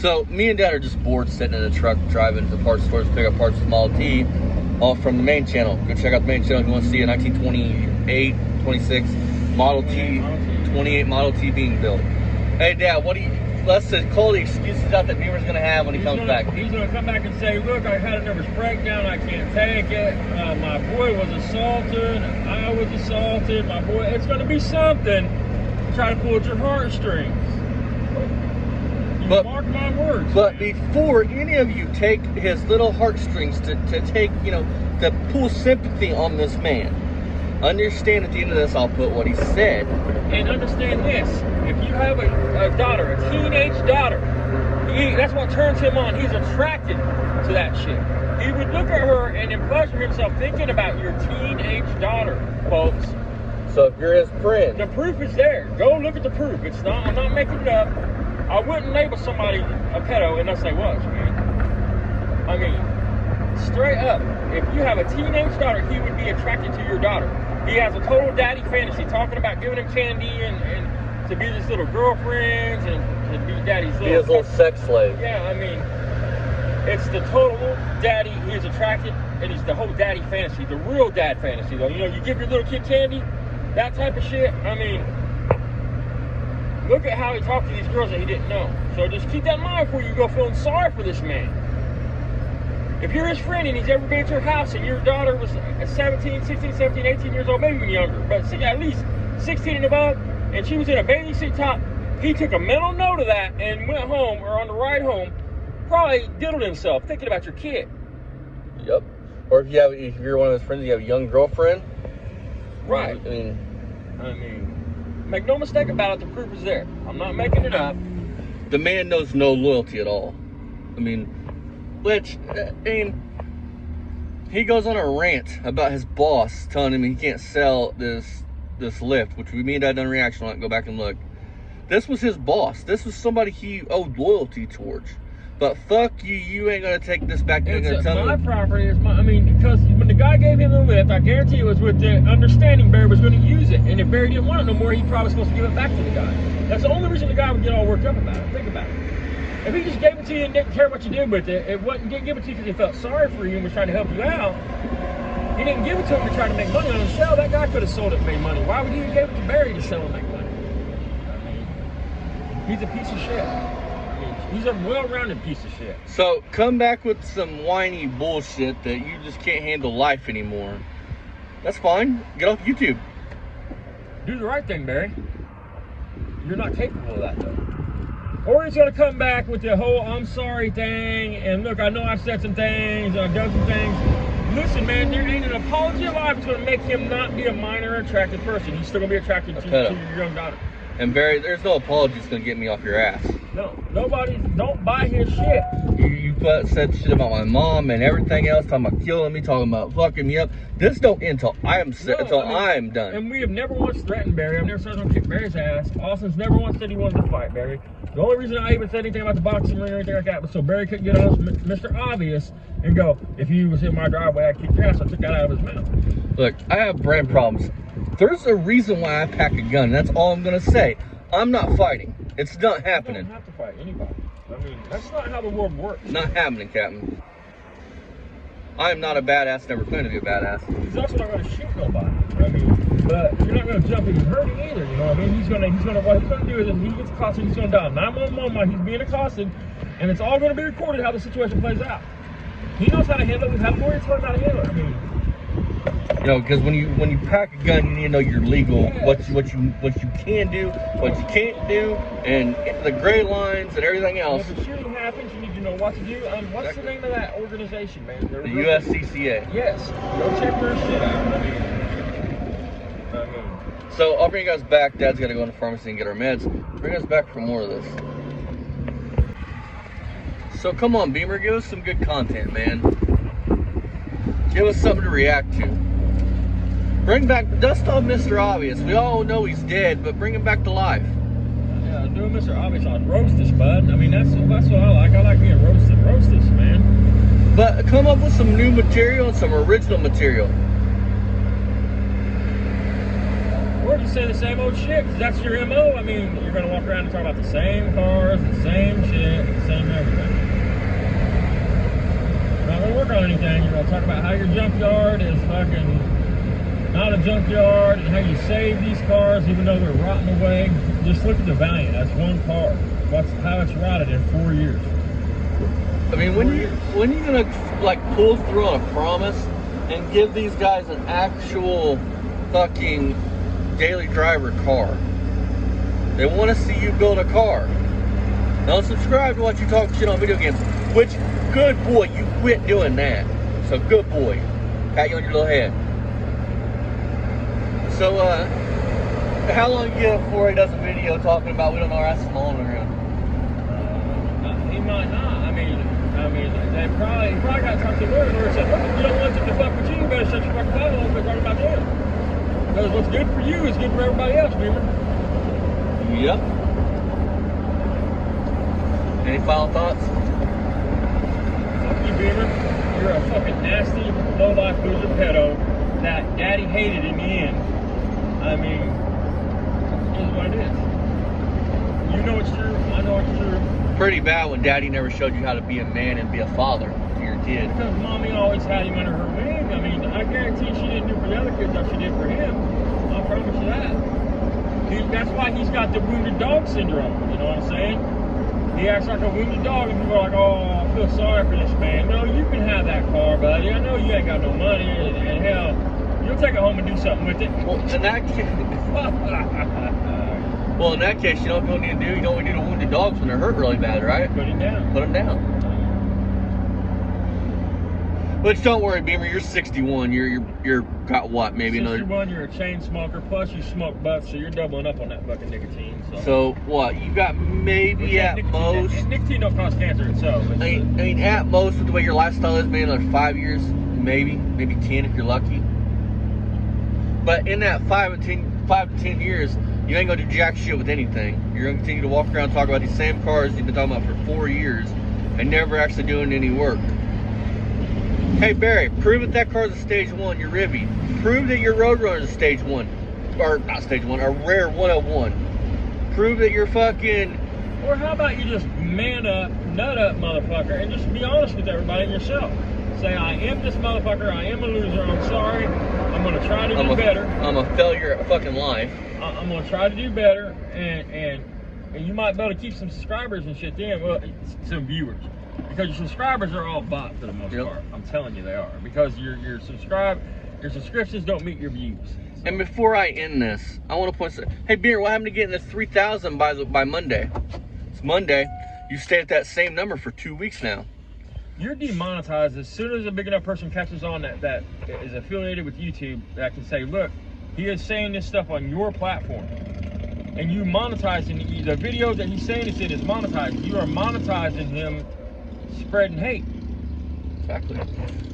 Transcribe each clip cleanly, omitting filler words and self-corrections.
So me and Dad are just bored sitting in a truck driving to the parts stores to pick up parts for Model T, all from the main channel. Go check out the main channel if you want to see a 1928, 26 Model T, 28 Model T being built. Hey Dad, what do you? Let's call the excuses out that Beamer's gonna have when he comes back. He's gonna come back and say, "Look, I had a nervous breakdown. I can't take it. My boy was assaulted. I was assaulted. My boy." It's gonna be something. Try to pull at your heartstrings. But, mark my words. But before any of you take his little heartstrings to take, to pull sympathy on this man, understand at the end of this, I'll put what he said. And understand this: if you have a daughter, a teenage daughter, that's what turns him on. He's attracted to that shit. He would look at her and then pleasure himself thinking about your teenage daughter, folks. So if you're his friend, the proof is there. Go look at the proof. It's not. I'm not making it up. I wouldn't label somebody a pedo unless they was, man. I mean, straight up, if you have a teenage daughter, he would be attracted to your daughter. He has a total daddy fantasy, talking about giving him candy and to be his little girlfriends and to be daddy's little... Be his little sex slave. Yeah, I mean, it's the total daddy. He's attracted, and he's the whole daddy fantasy, the real dad fantasy, though. You give your little kid candy, that type of shit. I mean, look at how he talked to these girls that he didn't know. So just keep that in mind before you go feeling sorry for this man. If you're his friend and he's ever been to your house and your daughter was 17, 16, 17, 18 years old, maybe even younger, but at least 16 and above, and she was in a bathing suit top, he took a mental note of that and went home, or on the ride home, probably diddled himself thinking about your kid. Yep. Or if you're one of his friends, you have a young girlfriend. Right. I mean, make no mistake about it, the proof is there. I'm not making it up. The man knows no loyalty at all. He goes on a rant about his boss telling him he can't sell this lift, which me and Dad done a reaction on it. Go back and look. This was his boss. This was somebody he owed loyalty towards. But fuck you, you ain't gonna take this back. You ain't gonna tell my me. property is my. Because when the guy gave him the lift, I guarantee it was with the understanding Barry was going to use it. And if Barry didn't want it no more, he probably was supposed to give it back to the guy. That's the only reason the guy would get all worked up about it. Think about it. If he just gave it to you and didn't care what you did with it, didn't give it to you because he felt sorry for you and was trying to help you out. He didn't give it to him to try to make money on himself. That guy could have sold it and made money. Why would he give it to Barry to sell and make money? He's a piece of shit. He's a well-rounded piece of shit. So come back with some whiny bullshit that you just can't handle life anymore. That's fine. Get off YouTube. Do the right thing, Barry. You're not capable of that, though. Or he's going to come back with the whole I'm sorry thing, and look, I know I've said some things, I've done some things. Listen, man, there ain't an apology alive that's going to make him not be a minor attracted person. He's still going to be attracted to your young daughter. And Barry, there's no apology that's going to get me off your ass. No, don't buy his shit. You said shit about my mom and everything else, talking about killing me, talking about fucking me up. This don't end until I'm done. And we have never once threatened Barry. I've never said I'm going to kick Barry's ass. Austin's never once said he wanted to fight Barry. The only reason I even said anything about the boxing ring or anything like that was so Barry couldn't get on Mr. Obvious and go, if you was in my driveway, I'd kick your ass. I took that out of his mouth. Look, I have brain problems. There's a reason why I pack a gun. That's all I'm going to say. I'm not fighting. It's not happening. You don't have to fight anybody. That's not how the world works. Not happening, Captain. I am not a badass, never plan to be a badass. He's also not going to shoot nobody. But you're not going to jump in and hurt him either. You know what I mean? What he's going to do is if he gets accosted, he's going to dial 911 while he's being accosted, and it's all going to be recorded how the situation plays out. He knows how to handle it. We've had lawyers tell him how to handle it. Because when you pack a gun, you need to know your legal, what you can do, what you can't do, and the gray lines and everything else. If a shooting happens, you need to know what to do. What's the name of that organization, man? The USCCA. Yes. Go check their shit out. So I'll bring you guys back. Dad's got to go in the pharmacy and get our meds. Bring us back for more of this. So come on, Beamer, give us some good content, man. Give us something to react to. Bring back, dust off Mr. Obvious. We all know he's dead, but bring him back to life. Yeah, doing Mr. Obvious on roasters, bud. That's what I like. I like being roasted. Roasters, man. But come up with some new material and some original material. Or just say the same old shit, because that's your MO. You're going to walk around and talk about the same cars, the same shit, the same talk about how your junkyard is fucking not a junkyard and how you save these cars even though they're rotting away. Just look at the Valiant. That's one car. That's how it's rotted in 4 years. I mean, when you gonna like pull through on a promise and give these guys an actual fucking daily driver car? They want to see you build a car. Don't subscribe to watch you talk shit on video games. Which, good boy, you quit doing that. So good boy. Pat you on your little head. So how long you get before he does a video talking about we don't know our asses falling around? He might not. I mean, he probably got to talk to the lawyer. The lawyer said, look, if you don't want them to fuck with you, you better shut your fucking mouth and talk about them. Because what's good for you is good for everybody else, remember? Yep. Any final thoughts? Fuck you, Beamer. You're a fucking nasty, low-life loser pedo that daddy hated in the end. I mean, it is what it is. You know it's true. I know it's true. Pretty bad when daddy never showed you how to be a man and be a father to your kid. Because mommy always had him under her wing. I mean, I guarantee she didn't do for the other kids like she did for him. I promise you that. That's why he's got the wounded dog syndrome. You know what I'm saying? He acts like a wounded dog, and people are like, oh, I feel sorry for this man. No, you can have that car, buddy. I know you ain't got no money, and hell, you'll take it home and do something with it. Well, in that case, well, in that case, you know what you don't need to do? You know what we do to wounded dogs when they're hurt really bad, right? Put him down. Put them down. Which, don't worry, Beamer, you're 61. You're got what? Maybe 61, another. you're a chain smoker, plus you smoke butts, so you're doubling up on that fucking nicotine. So what? You got maybe at nicotine, most. Nicotine don't cause cancer itself. I mean, at most, with the way your lifestyle is, maybe another 5 years, maybe 10 if you're lucky. But in that 5 to 10 years, you ain't gonna do jack shit with anything. You're gonna continue to walk around and talk about these same cars you've been talking about for 4 years and never actually doing any work. Hey Barry, prove that car's a stage 1, your Ribby. Prove that your Roadrunner's a stage 1. Or not stage 1, a rare 101. Prove that you're fucking. Or how about you just man up, nut up, motherfucker, and just be honest with everybody and yourself. Say, I am this motherfucker, I am a loser, I'm sorry, I'm gonna try to do better. I'm a failure at fucking life. I'm gonna try to do better, and you might be able to keep some subscribers and shit then, well, some viewers. Because your subscribers are all bought for the most part. I'm telling you they are. Because your subscriptions don't meet your views. So. And before I end this, I want to point out, hey Beer, what happened to getting the 3,000 by Monday? It's Monday. You stayed at that same number for 2 weeks now. You're demonetized as soon as a big enough person catches on that is affiliated with YouTube that can say, look, he is saying this stuff on your platform. And you monetizing the video that he's saying this in is monetized. You are monetizing him spreading hate. Exactly.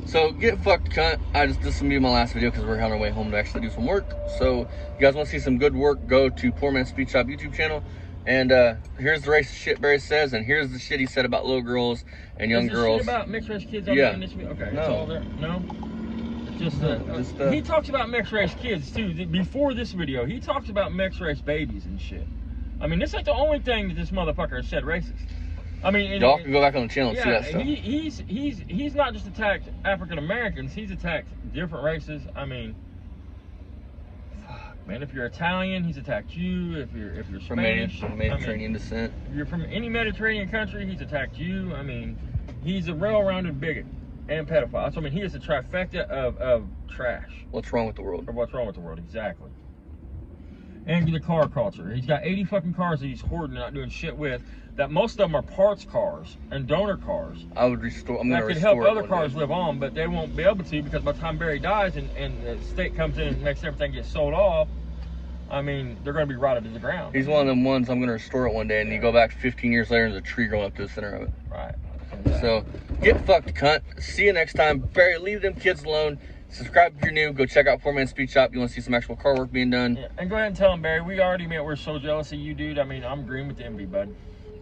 So get fucked, cunt. This is gonna be my last video because we're on our way home to actually do some work. So you guys want to see some good work, go to Poor Man's Speed Shop YouTube channel. And here's the racist shit Barry says, and here's the shit he said about little girls and young girls. Shit about mixed race kids on this video? Okay, no. It's all there. No. He talks about mixed race kids too. Before this video, he talks about mixed race babies and shit. I mean, this ain't the only thing that this motherfucker has said racist. I mean, y'all can go back on the channel and see that stuff. He's not just attacked African Americans. He's attacked different races. I mean, fuck, man. If you're Italian, he's attacked you. If you're Spanish, from Mediterranean descent. If you're from any Mediterranean country, he's attacked you. I mean, he's a well-rounded bigot and pedophile. So I mean, he is a trifecta of trash. What's wrong with the world? Or what's wrong with the world? Exactly. And the car culture. He's got 80 fucking cars that he's hoarding and not doing shit with. That most of them are parts cars and donor cars. I'm gonna restore. That could help other cars live on, but they won't be able to because by the time Barry dies and the state comes in and makes everything get sold off, I mean, they're gonna be rotted to the ground. He's one of them ones I'm gonna restore it one day, and you go back 15 years later, and there's a tree growing up to the center of it. Right. So get fucked, cunt. See you next time. Barry, leave them kids alone. Subscribe if you're new. Go check out Poor Man's Speed Shop. You want to see some actual car work being done. Yeah. And go ahead and tell him, Barry, we already admit we're so jealous of you, dude. I mean, I'm green with envy, bud.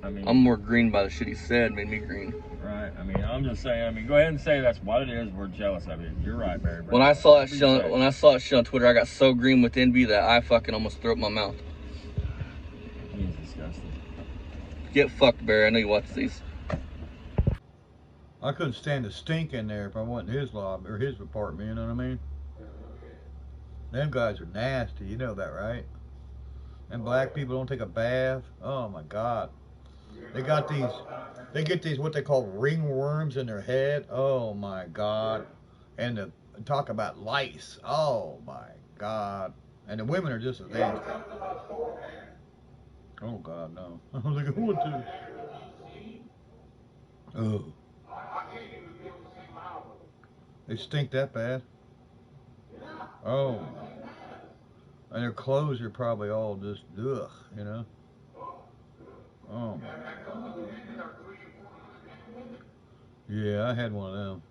I mean, I'm more green by the shit he said. Made me green. Right. I mean, I'm just saying. I mean, go ahead and say that's what it is. We're jealous of it. You're right, Barry. When I saw that shit on Twitter, I got so green with envy that I fucking almost threw up my mouth. He's disgusting. Get fucked, Barry. I know you watch these. I couldn't stand the stink in there if I went in his lobby or his apartment, you know what I mean? Them guys are nasty, you know that, right? And black people don't take a bath. Oh my God. They get these what they call ringworms in their head. Oh my God. And talk about lice. Oh my God. And the women are just as dangerous. Oh God, no. I was like, what the? Oh. They stink that bad. Oh. And their clothes are probably all just ugh, you know. Oh my God. Yeah, I had one of them.